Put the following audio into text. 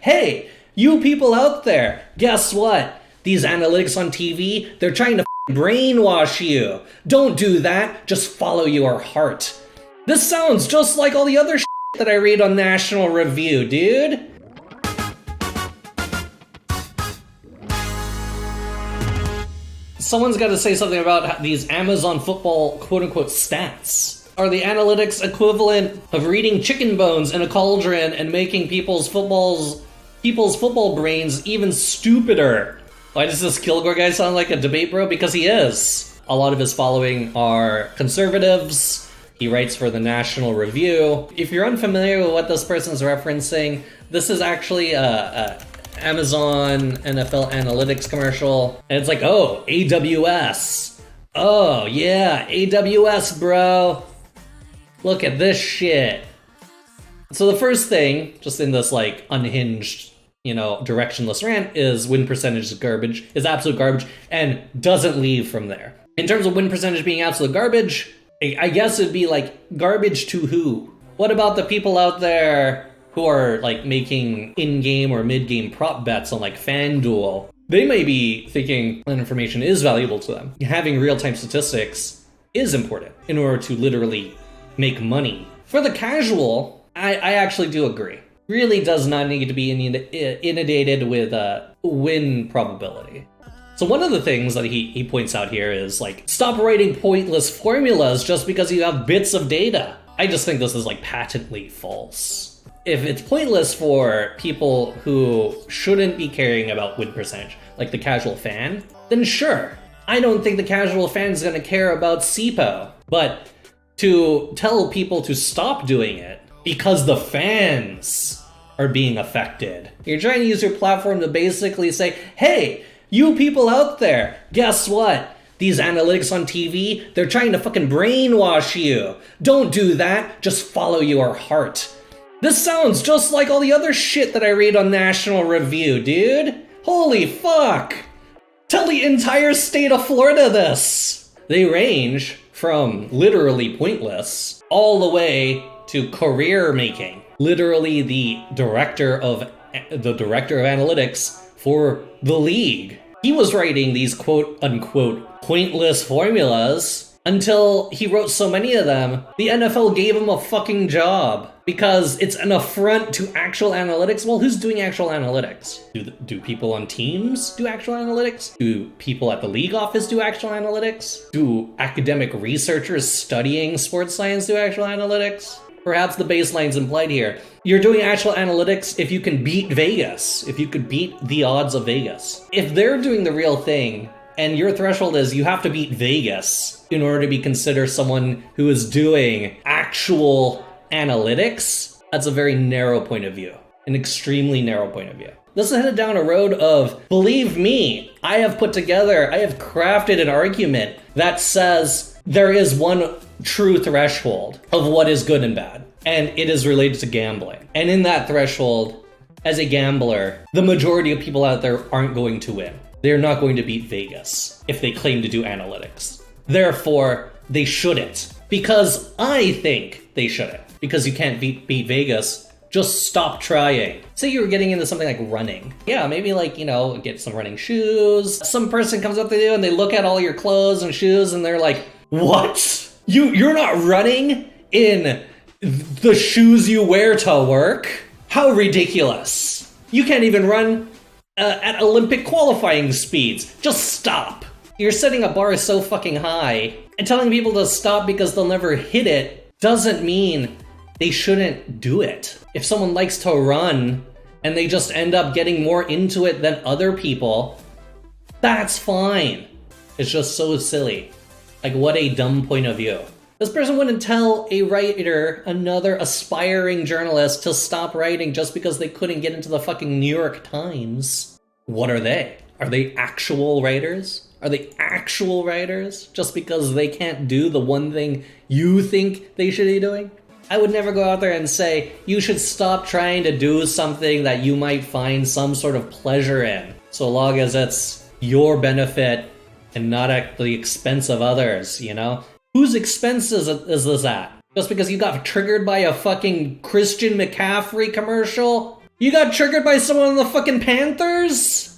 hey, you people out there, guess what? These analytics on TV, they're trying to brainwash you. Don't do that, just follow your heart. This sounds just like all the other that I read on National Review, dude. Someone's got to say something about these Amazon football quote-unquote stats. Are the analytics equivalent of reading chicken bones in a cauldron and making people's football brains even stupider? Why does this Kilgore guy sound like a debate bro? Because he is. A lot of his following are conservatives. He writes for the National Review. If you're unfamiliar with what this person's referencing, this is actually a Amazon NFL Analytics commercial. And it's like, oh, AWS. Oh, yeah, AWS, bro. Look at this shit. So the first thing, just in this like unhinged, directionless rant, is win percentage is garbage, is absolute garbage, and doesn't leave from there. In terms of win percentage being absolute garbage, I guess it'd be like garbage to who? What about the people out there who are like making in-game or mid-game prop bets on like FanDuel? They may be thinking that information is valuable to them. Having real-time statistics is important in order to literally make money. For the casual, I actually do agree. Really does not need to be inundated with win probability. So one of the things that he points out here is like, stop writing pointless formulas just because you have bits of data. I just think this is like patently false. If it's pointless for people who shouldn't be caring about win percentage, like the casual fan, then sure. I don't think the casual fan is gonna care about SIPO, but to tell people to stop doing it because the fans are being affected. You're trying to use your platform to basically say, hey, you people out there, guess what? These analytics on TV, they're trying to fucking brainwash you. Don't do that, just follow your heart. This sounds just like all the other shit that I read on National Review, dude. Holy fuck. Tell the entire state of Florida this. They range from literally pointless all the way to career making. Literally the director of analytics for the league. He was writing these quote unquote pointless formulas until he wrote so many of them, the NFL gave him a fucking job because it's an affront to actual analytics. Well, who's doing actual analytics? Do people on teams do actual analytics? Do people at the league office do actual analytics? Do academic researchers studying sports science do actual analytics? Perhaps the baseline's implied here. You're doing actual analytics if you can beat Vegas, if you could beat the odds of Vegas. If they're doing the real thing, and your threshold is you have to beat Vegas in order to be considered someone who is doing actual analytics, that's a very narrow point of view, an extremely narrow point of view. This is headed down a road of, believe me, I have crafted an argument that says there is one true threshold of what is good and bad, and it is related to gambling. And in that threshold, as a gambler, the majority of people out there aren't going to win. They're not going to beat Vegas if they claim to do analytics. Therefore, they shouldn't. Because I think they shouldn't. Because you can't beat Vegas, just stop trying. Say you were getting into something like running. Yeah, maybe like, get some running shoes. Some person comes up to you and they look at all your clothes and shoes and they're like, what? You're not running in the shoes you wear to work? How ridiculous. You can't even run at Olympic qualifying speeds. Just stop. You're setting a bar so fucking high, and telling people to stop because they'll never hit it doesn't mean they shouldn't do it. If someone likes to run and they just end up getting more into it than other people, that's fine. It's just so silly. Like, what a dumb point of view. This person wouldn't tell a writer, another aspiring journalist, to stop writing just because they couldn't get into the fucking New York Times. What are they? Are they actual writers? Are they actual writers just because they can't do the one thing you think they should be doing? I would never go out there and say, you should stop trying to do something that you might find some sort of pleasure in, so long as it's your benefit and not at the expense of others, Whose expense is this at? Just because you got triggered by a fucking Christian McCaffrey commercial? You got triggered by someone on the fucking Panthers?